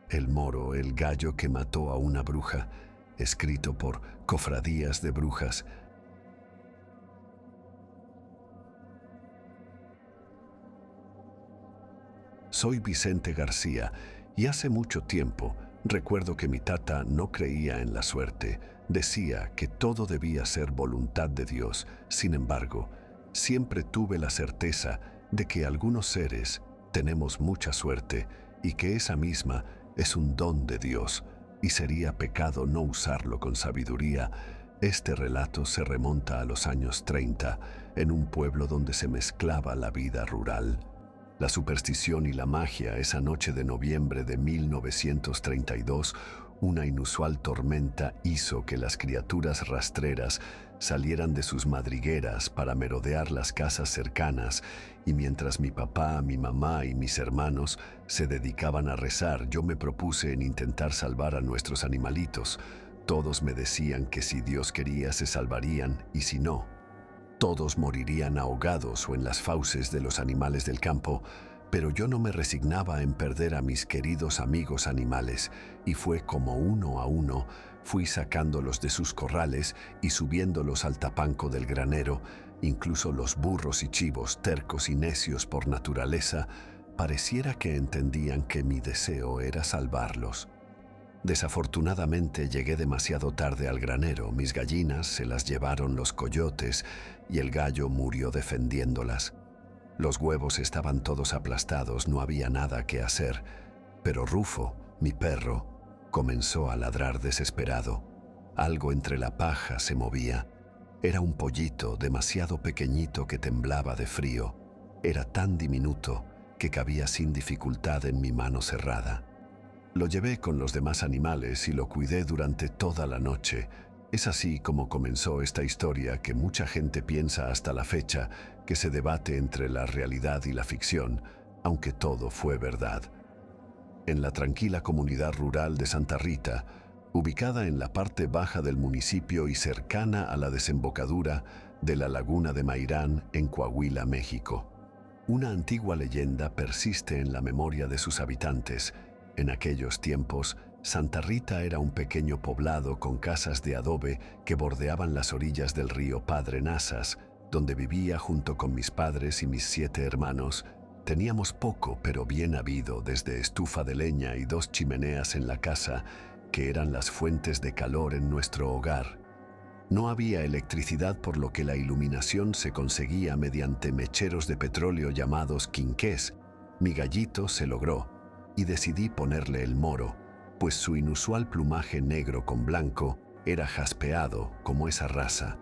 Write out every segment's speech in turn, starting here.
El Moro, el gallo que mató a una bruja, escrito por Cofradías de Brujas. Soy Vicente García y hace mucho tiempo recuerdo que mi tata no creía en la suerte. Decía que todo debía ser voluntad de Dios. Sin embargo, siempre tuve la certeza de que algunos seres tenemos mucha suerte y que esa misma es un don de Dios y sería pecado no usarlo con sabiduría. Este relato se remonta a los años 30 en un pueblo donde se mezclaba la vida rural, la superstición y la magia. Esa noche de noviembre de 1932, una inusual tormenta hizo que las criaturas rastreras salieran de sus madrigueras para merodear las casas cercanas, y mientras mi papá, mi mamá y mis hermanos se dedicaban a rezar, yo me propuse en intentar salvar a nuestros animalitos. Todos me decían que si Dios quería se salvarían y si no, todos morirían ahogados o en las fauces de los animales del campo, pero yo no me resignaba en perder a mis queridos amigos animales, y fue como uno a uno fui sacándolos de sus corrales y subiéndolos al tapanco del granero. Incluso los burros y chivos, tercos y necios por naturaleza, pareciera que entendían que mi deseo era salvarlos. Desafortunadamente llegué demasiado tarde al granero. Mis gallinas se las llevaron los coyotes y el gallo murió defendiéndolas. Los huevos estaban todos aplastados, no había nada que hacer, pero Rufo, mi perro, comenzó a ladrar desesperado. Algo entre la paja se movía. Era un pollito demasiado pequeñito que temblaba de frío. Era tan diminuto que cabía sin dificultad en mi mano cerrada. Lo llevé con los demás animales y lo cuidé durante toda la noche. Es así como comenzó esta historia que mucha gente piensa hasta la fecha, que se debate entre la realidad y la ficción, aunque todo fue verdad. En la tranquila comunidad rural de Santa Rita, ubicada en la parte baja del municipio y cercana a la desembocadura de la laguna de Mairán en Coahuila, México, una antigua leyenda persiste en la memoria de sus habitantes. En aquellos tiempos, Santa Rita era un pequeño poblado con casas de adobe que bordeaban las orillas del río Padre Nazas, donde vivía junto con mis padres y mis 7 hermanos. Teníamos poco pero bien habido, desde estufa de leña y 2 chimeneas en la casa, que eran las fuentes de calor en nuestro hogar. No había electricidad, por lo que la iluminación se conseguía mediante mecheros de petróleo llamados quinqués. Mi gallito se logró, y decidí ponerle el Moro, pues su inusual plumaje negro con blanco era jaspeado como esa raza.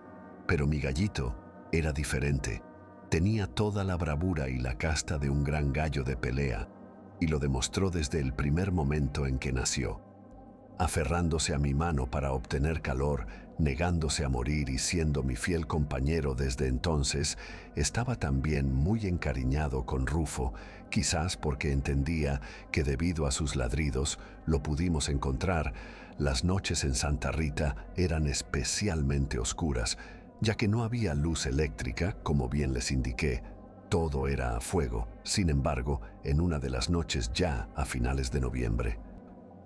Pero mi gallito era diferente. Tenía toda la bravura y la casta de un gran gallo de pelea, y lo demostró desde el primer momento en que nació. Aferrándose a mi mano para obtener calor, negándose a morir y siendo mi fiel compañero desde entonces, estaba también muy encariñado con Rufo, quizás porque entendía que debido a sus ladridos lo pudimos encontrar. Las noches en Santa Rita eran especialmente oscuras, ya que no había luz eléctrica, como bien les indiqué. Todo era a fuego. Sin embargo, en una de las noches, ya a finales de noviembre,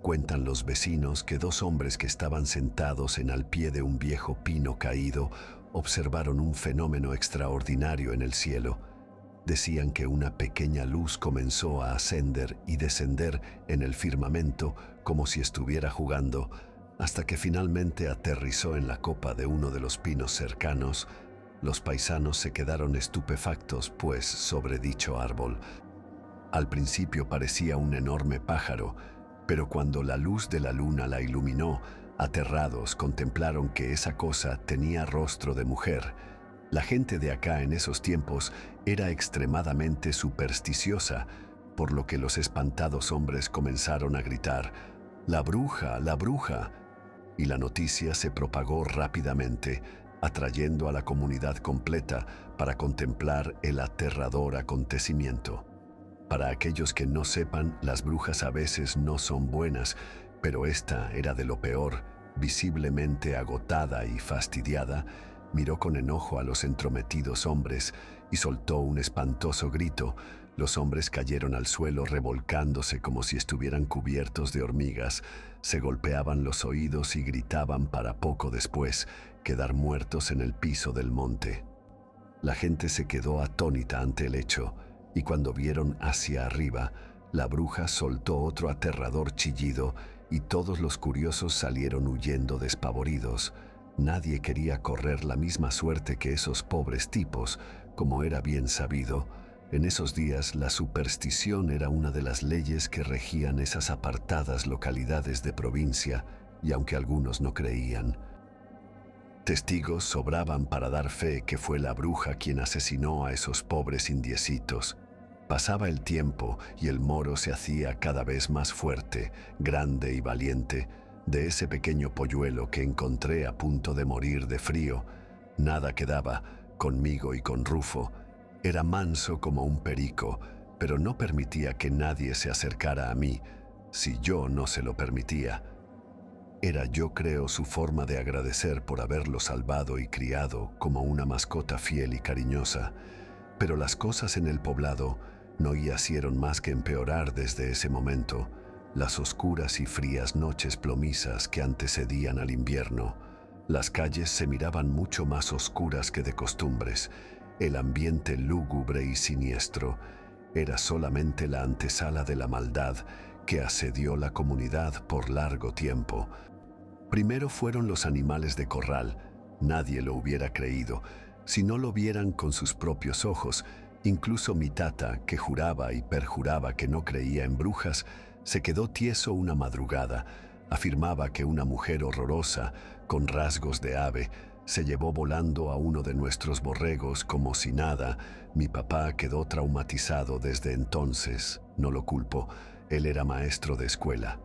cuentan los vecinos que 2 hombres que estaban sentados en al pie de un viejo pino caído observaron un fenómeno extraordinario en el cielo. Decían que una pequeña luz comenzó a ascender y descender en el firmamento como si estuviera jugando, hasta que finalmente aterrizó en la copa de uno de los pinos cercanos. Los paisanos se quedaron estupefactos, pues sobre dicho árbol, al principio parecía un enorme pájaro, pero cuando la luz de la luna la iluminó, aterrados contemplaron que esa cosa tenía rostro de mujer. La gente de acá en esos tiempos era extremadamente supersticiosa, por lo que los espantados hombres comenzaron a gritar: «¡La bruja! ¡La bruja!». Y la noticia se propagó rápidamente. atrayendo a la comunidad completa para contemplar el aterrador acontecimiento. Para aquellos que no sepan, las brujas a veces no son buenas, pero esta era de lo peor. Visiblemente agotada y fastidiada, miró con enojo a los entrometidos hombres y soltó un espantoso grito. Los hombres cayeron al suelo revolcándose como si estuvieran cubiertos de hormigas, se golpeaban los oídos y gritaban para poco después quedar muertos en el piso del monte. La gente se quedó atónita ante el hecho, y cuando vieron hacia arriba, la bruja soltó otro aterrador chillido y todos los curiosos salieron huyendo despavoridos. Nadie quería correr la misma suerte que esos pobres tipos, como era bien sabido. En esos días la superstición era una de las leyes que regían esas apartadas localidades de provincia, y aunque algunos no creían, testigos sobraban para dar fe que fue la bruja quien asesinó a esos pobres indiecitos. Pasaba el tiempo y el moro se hacía cada vez más fuerte, grande y valiente. De ese pequeño polluelo que encontré a punto de morir de frío, nada quedaba, conmigo y con Rufo. Era manso como un perico, pero no permitía que nadie se acercara a mí, si yo no se lo permitía. Era, yo creo, su forma de agradecer por haberlo salvado y criado como una mascota fiel y cariñosa. Pero las cosas en el poblado no hicieron más que empeorar desde ese momento. Las oscuras y frías noches plomizas que antecedían al invierno. Las calles se miraban mucho más oscuras que de costumbres. El ambiente lúgubre y siniestro era solamente la antesala de la maldad que asedió la comunidad por largo tiempo. Primero fueron los animales de corral. Nadie lo hubiera creído si no lo vieran con sus propios ojos. Incluso mi tata, que juraba y perjuraba que no creía en brujas, se quedó tieso una madrugada. Afirmaba que una mujer horrorosa, con rasgos de ave, se llevó volando a uno de nuestros borregos como si nada. Mi papá quedó traumatizado desde entonces. No lo culpo, él era maestro de escuela.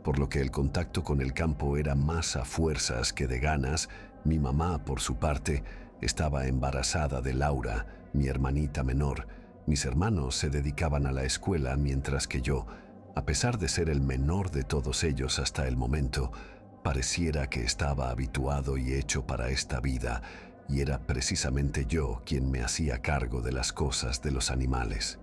Por lo que el contacto con el campo era más a fuerzas que de ganas. Mi mamá, por su parte, estaba embarazada de Laura, mi hermanita menor. Mis hermanos se dedicaban a la escuela mientras que yo, a pesar de ser el menor de todos ellos hasta el momento, pareciera que estaba habituado y hecho para esta vida, y era precisamente yo quien me hacía cargo de las cosas de los animales.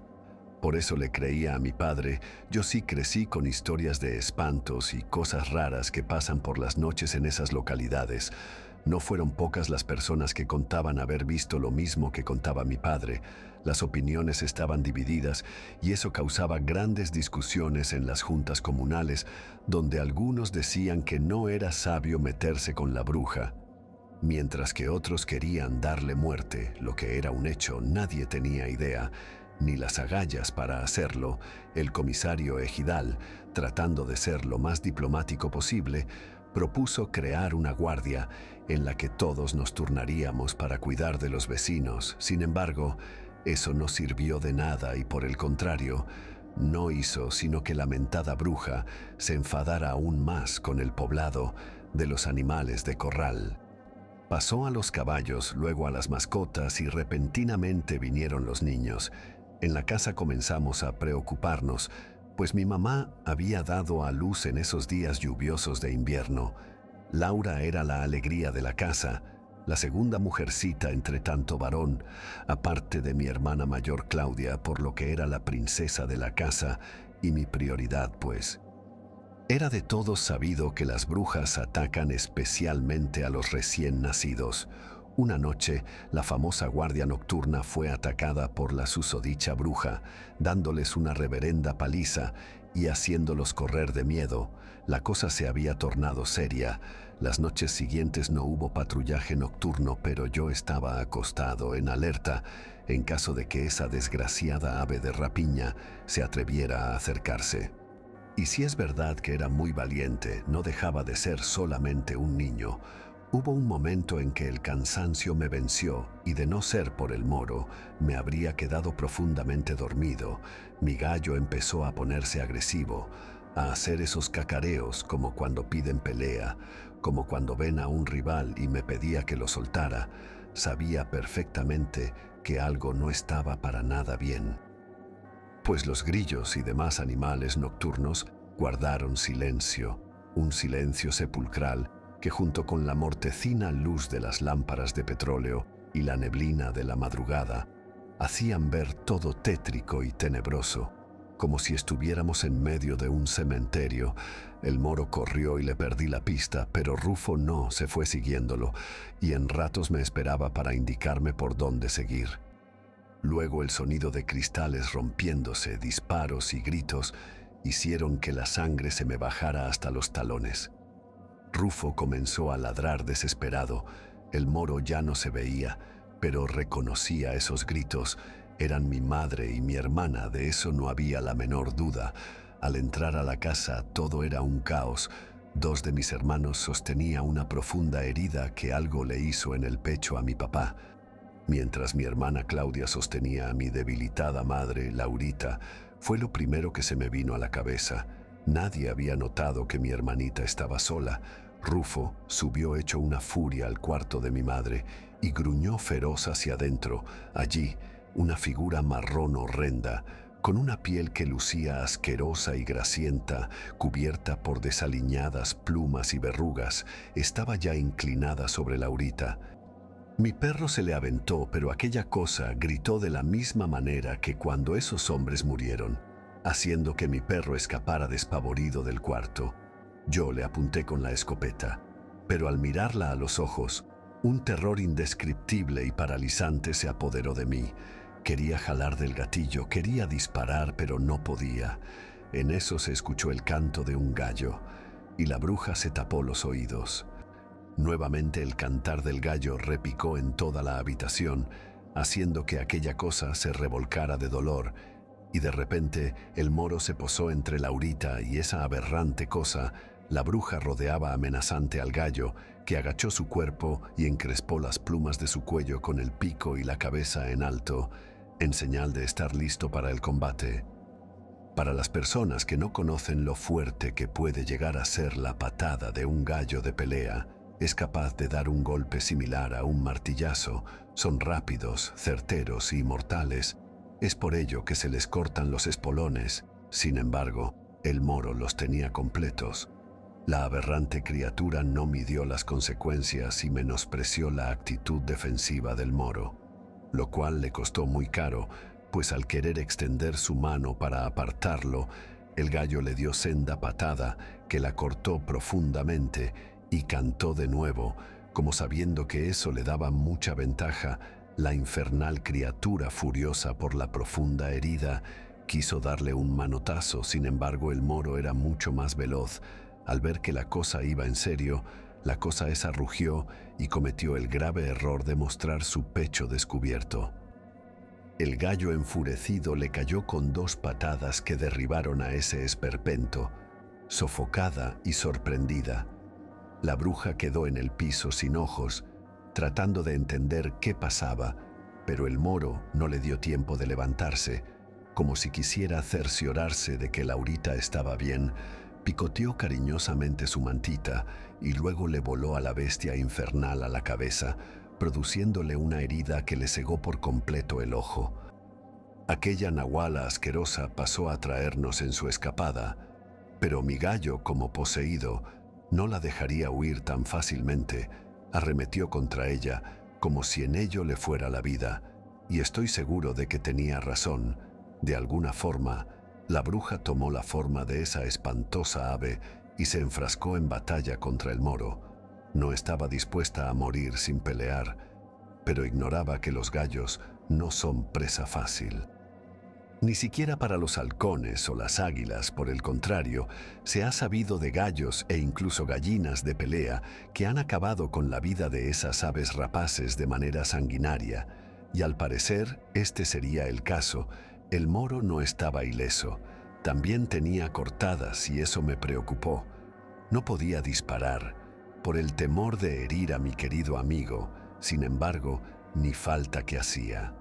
Por eso le creía a mi padre. Yo sí crecí con historias de espantos y cosas raras que pasan por las noches en esas localidades. No fueron pocas las personas que contaban haber visto lo mismo que contaba mi padre. Las opiniones estaban divididas y eso causaba grandes discusiones en las juntas comunales, donde algunos decían que no era sabio meterse con la bruja, mientras que otros querían darle muerte, lo que era un hecho. Nadie tenía idea ni las agallas para hacerlo. El comisario ejidal, tratando de ser lo más diplomático posible, propuso crear una guardia en la que todos nos turnaríamos para cuidar de los vecinos. Sin embargo, eso no sirvió de nada y por el contrario, no hizo sino que la mentada bruja se enfadara aún más con el poblado de los animales de corral. Pasó a los caballos, luego a las mascotas y repentinamente vinieron los niños. En la casa comenzamos a preocuparnos, pues mi mamá había dado a luz en esos días lluviosos de invierno. Laura era la alegría de la casa, la segunda mujercita entre tanto varón, aparte de mi hermana mayor Claudia, por lo que era la princesa de la casa y mi prioridad, pues. Era de todos sabido que las brujas atacan especialmente a los recién nacidos. Una noche, la famosa guardia nocturna fue atacada por la susodicha bruja, dándoles una reverenda paliza y haciéndolos correr de miedo. La cosa se había tornado seria. Las noches siguientes no hubo patrullaje nocturno, pero yo estaba acostado en alerta en caso de que esa desgraciada ave de rapiña se atreviera a acercarse. Y si es verdad que era muy valiente, no dejaba de ser solamente un niño. Hubo un momento en que el cansancio me venció y de no ser por el moro, me habría quedado profundamente dormido. Mi gallo empezó a ponerse agresivo, a hacer esos cacareos como cuando piden pelea. como cuando ven a un rival y me pedía que lo soltara. Sabía perfectamente que algo no estaba para nada bien, pues los grillos y demás animales nocturnos guardaron silencio, un silencio sepulcral que junto con la mortecina luz de las lámparas de petróleo y la neblina de la madrugada, hacían ver todo tétrico y tenebroso, como si estuviéramos en medio de un cementerio. El moro corrió y le perdí la pista, pero Rufo no se fue siguiéndolo, y en ratos me esperaba para indicarme por dónde seguir. Luego el sonido de cristales rompiéndose, disparos y gritos hicieron que la sangre se me bajara hasta los talones. Rufo comenzó a ladrar desesperado. El moro ya no se veía, pero reconocía esos gritos. Eran mi madre y mi hermana, de eso no había la menor duda. Al entrar a la casa todo era un caos. Dos de mis hermanos sostenía una profunda herida que algo le hizo en el pecho a mi papá, mientras mi hermana Claudia sostenía a mi debilitada madre, Laurita. Fue lo primero que se me vino a la cabeza. Nadie había notado que mi hermanita estaba sola. Rufo subió hecho una furia al cuarto de mi madre y gruñó feroz hacia adentro. Allí, una figura marrón horrenda, con una piel que lucía asquerosa y grasienta, cubierta por desaliñadas plumas y verrugas, estaba ya inclinada sobre Laurita. Mi perro se le aventó, pero aquella cosa gritó de la misma manera que cuando esos hombres murieron, haciendo que mi perro escapara despavorido del cuarto. Yo le apunté con la escopeta, pero al mirarla a los ojos, un terror indescriptible y paralizante se apoderó de mí. Quería jalar del gatillo, quería disparar, pero no podía. En eso se escuchó el canto de un gallo, y la bruja se tapó los oídos. Nuevamente el cantar del gallo repicó en toda la habitación, haciendo que aquella cosa se revolcara de dolor, y de repente el moro se posó entre Laurita y esa aberrante cosa. La bruja rodeaba amenazante al gallo, que agachó su cuerpo y encrespó las plumas de su cuello con el pico y la cabeza en alto, en señal de estar listo para el combate. Para las personas que no conocen lo fuerte que puede llegar a ser la patada de un gallo de pelea, es capaz de dar un golpe similar a un martillazo. Son rápidos, certeros y mortales. Es por ello que se les cortan los espolones. Sin embargo, el moro los tenía completos. La aberrante criatura no midió las consecuencias y menospreció la actitud defensiva del moro, lo cual le costó muy caro, pues al querer extender su mano para apartarlo, el gallo le dio senda patada que la cortó profundamente y cantó de nuevo, como sabiendo que eso le daba mucha ventaja. La infernal criatura, furiosa por la profunda herida, quiso darle un manotazo. Sin embargo, el moro era mucho más veloz. Al ver que la cosa iba en serio, la cosa esa rugió y cometió el grave error de mostrar su pecho descubierto. El gallo enfurecido le cayó con 2 patadas que derribaron a ese esperpento. Sofocada y sorprendida, la bruja quedó en el piso sin ojos, tratando de entender qué pasaba, pero el moro no le dio tiempo de levantarse. Como si quisiera cerciorarse de que Laurita estaba bien, picoteó cariñosamente su mantita y luego le voló a la bestia infernal a la cabeza, produciéndole una herida que le cegó por completo el ojo. Aquella nahuala asquerosa pasó a traernos en su escapada, pero mi gallo, como poseído, no la dejaría huir tan fácilmente. Arremetió contra ella como si en ello le fuera la vida, y estoy seguro de que tenía razón. De alguna forma, la bruja tomó la forma de esa espantosa ave y se enfrascó en batalla contra el moro. No estaba dispuesta a morir sin pelear, pero ignoraba que los gallos no son presa fácil. Ni siquiera para los halcones o las águilas. Por el contrario, se ha sabido de gallos e incluso gallinas de pelea que han acabado con la vida de esas aves rapaces de manera sanguinaria, y al parecer este sería el caso. El moro no estaba ileso, también tenía cortadas y eso me preocupó. No podía disparar, por el temor de herir a mi querido amigo. Sin embargo, ni falta que hacía.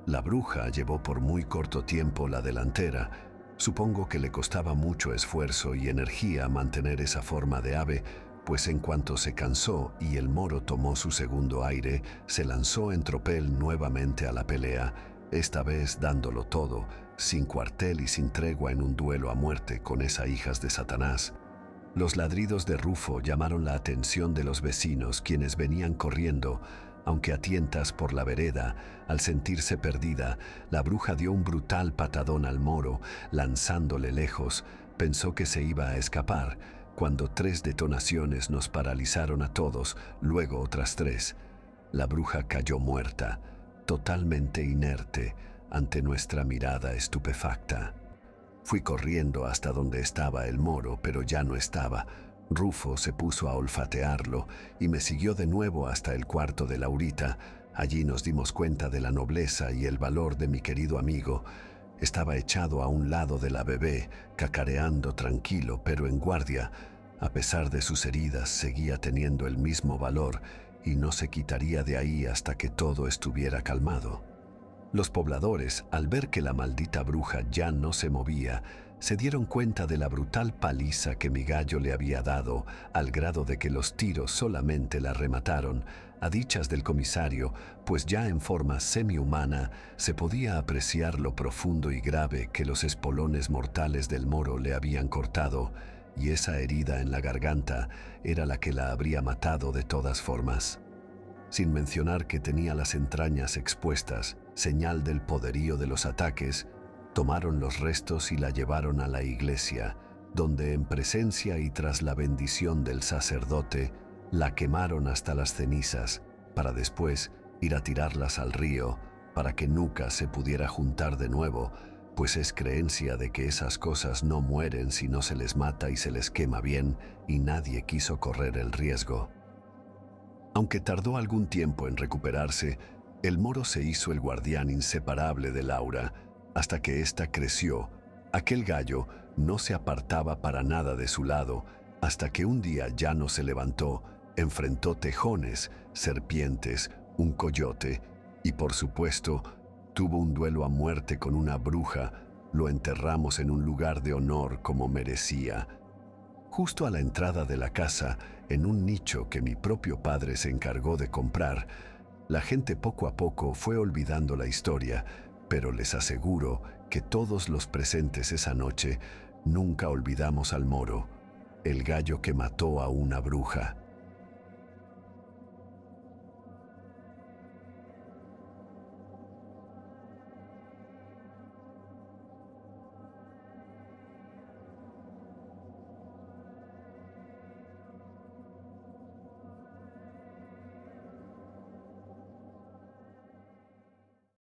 La bruja llevó por muy corto tiempo la delantera. Supongo que le costaba mucho esfuerzo y energía mantener esa forma de ave, pues en cuanto se cansó y el moro tomó su segundo aire, se lanzó en tropel nuevamente a la pelea, esta vez dándolo todo, sin cuartel y sin tregua en un duelo a muerte con esas hijas de Satanás. Los ladridos de Rufo llamaron la atención de los vecinos, quienes venían corriendo, aunque a tientas por la vereda. Al sentirse perdida, la bruja dio un brutal patadón al moro, lanzándole lejos. Pensó que se iba a escapar, cuando 3 detonaciones nos paralizaron a todos, luego otras 3. La bruja cayó muerta, totalmente inerte, ante nuestra mirada estupefacta. Fui corriendo hasta donde estaba el moro, pero ya no estaba. Rufo se puso a olfatearlo y me siguió de nuevo hasta el cuarto de Laurita. Allí nos dimos cuenta de la nobleza y el valor de mi querido amigo. Estaba echado a un lado de la bebé, cacareando tranquilo, pero en guardia. A pesar de sus heridas, seguía teniendo el mismo valor y no se quitaría de ahí hasta que todo estuviera calmado. Los pobladores, al ver que la maldita bruja ya no se movía, se dieron cuenta de la brutal paliza que mi gallo le había dado, al grado de que los tiros solamente la remataron, a dichas del comisario, pues ya en forma semi-humana se podía apreciar lo profundo y grave que los espolones mortales del moro le habían cortado, y esa herida en la garganta era la que la habría matado de todas formas. Sin mencionar que tenía las entrañas expuestas, señal del poderío de los ataques, tomaron los restos y la llevaron a la iglesia, donde en presencia y tras la bendición del sacerdote, la quemaron hasta las cenizas, para después ir a tirarlas al río, para que nunca se pudiera juntar de nuevo, pues es creencia de que esas cosas no mueren si no se les mata y se les quema bien, y nadie quiso correr el riesgo. Aunque tardó algún tiempo en recuperarse, el moro se hizo el guardián inseparable de Laura, hasta que ésta creció. Aquel gallo no se apartaba para nada de su lado, hasta que un día ya no se levantó, enfrentó tejones, serpientes, un coyote y, por supuesto, tuvo un duelo a muerte con una bruja. Lo enterramos en un lugar de honor como merecía. Justo a la entrada de la casa, en un nicho que mi propio padre se encargó de comprar, la gente poco a poco fue olvidando la historia, pero les aseguro que todos los presentes esa noche nunca olvidamos al moro, el gallo que mató a una bruja.